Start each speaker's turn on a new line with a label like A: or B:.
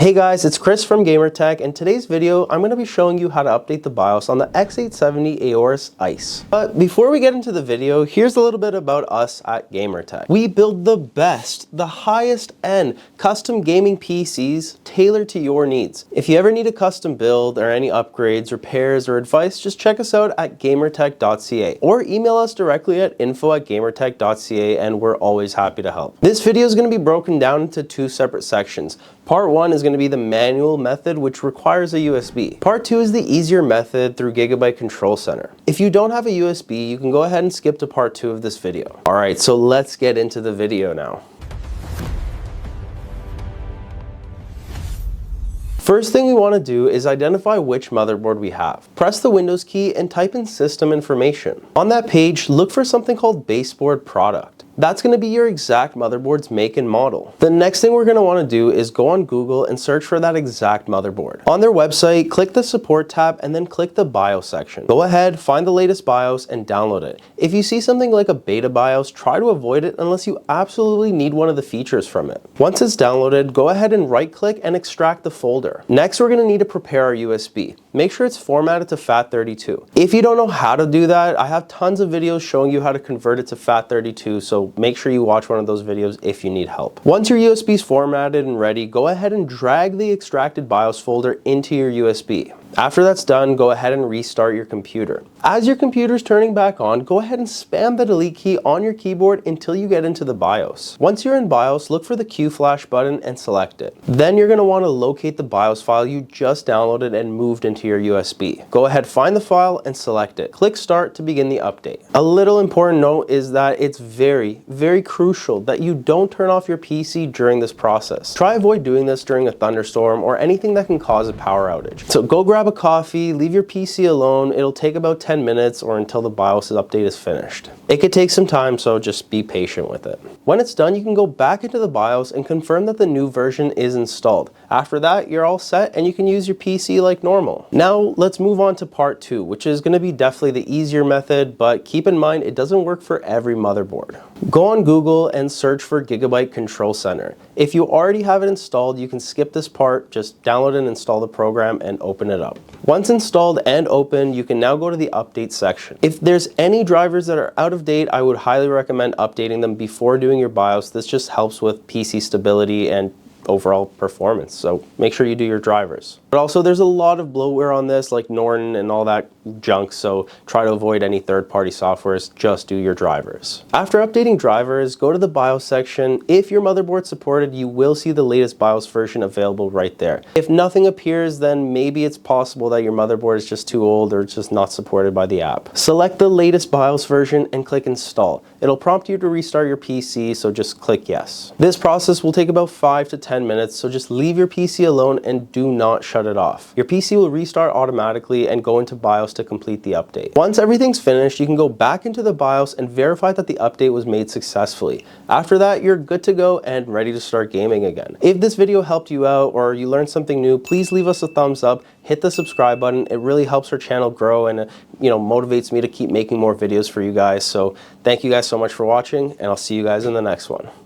A: Hey guys, it's Chris from GamerTech. In today's video, I'm going to be showing you how to update the BIOS on the X870 AORUS ICE. But before we get into the video, here's a little bit about us at GamerTech. We build the best, the highest end custom gaming PCs tailored to your needs. If you ever need a custom build or any upgrades, repairs, or advice, just check us out at gamertech.ca or email us directly at info@gamertech.ca and we're always happy to help. This video is going to be broken down into two separate sections. Part 1 is going to be the manual method, which requires a USB. Part 2 is the easier method through Gigabyte Control Center. If you don't have a USB, you can go ahead and skip to part 2 of this video. Alright, so let's get into the video now. First thing we want to do is identify which motherboard we have. Press the Windows key and type in system information. On that page, look for something called baseboard product. That's going to be your exact motherboard's make and model. The next thing we're going to want to do is go on Google and search for that exact motherboard. On their website, click the support tab and then click the BIOS section. Go ahead, find the latest BIOS and download it. If you see something like a beta BIOS, try to avoid it unless you absolutely need one of the features from it. Once it's downloaded, go ahead and right click and extract the folder. Next, we're going to need to prepare our USB. Make sure it's formatted to FAT32. If you don't know how to do that, I have tons of videos showing you how to convert it to FAT32, so make sure you watch one of those videos if you need help. Once your USB is formatted and ready, go ahead and drag the extracted BIOS folder into your USB. After that's done, go ahead and restart your computer. As your computer's turning back on, go ahead and spam the delete key on your keyboard until you get into the BIOS. Once you're in BIOS, look for the Q flash button and select it. Then you're going to want to locate the BIOS file you just downloaded and moved into your USB. Go ahead, find the file and select it. Click start to begin the update. A little important note is that it's very crucial that you don't turn off your PC during this process. Try avoid doing this during a thunderstorm or anything that can cause a power outage. So go grab a coffee, leave your PC alone. It'll take about 10 minutes or until the BIOS update is finished. It could take some time, so just be patient with it. When it's done, you can go back into the BIOS and confirm that the new version is installed. After that, you're all set and you can use your PC like normal. Now let's move on to part 2, which is going to be definitely the easier method, but keep in mind it doesn't work for every motherboard. Go on Google and search for Gigabyte Control Center. If you already have it installed, you can skip this part, just download and install the program and open it up. Once installed and open, you can now go to the update section. If there's any drivers that are out of date, I would highly recommend updating them before doing your BIOS. This just helps with PC stability and overall performance, so make sure you do your drivers. But also there's a lot of bloatware on this, like Norton and all that junk, so try to avoid any third-party softwares, just do your drivers. After updating drivers, go to the BIOS section. If your motherboard's supported, you will see the latest BIOS version available right there. If nothing appears, then maybe it's possible that your motherboard is just too old or it's just not supported by the app. Select the latest BIOS version and click install. It'll prompt you to restart your PC, so just click yes. This process will take about 5 to 10 minutes, so just leave your PC alone and do not shut it off. Your PC will restart automatically and go into BIOS to complete the update. Once everything's finished, you can go back into the BIOS and verify that the update was made successfully. After that, you're good to go and ready to start gaming again. If this video helped you out or you learned something new, please leave us a thumbs up, hit the subscribe button. It really helps our channel grow and motivates me to keep making more videos for you guys. So thank you guys so much for watching, and I'll see you guys in the next one.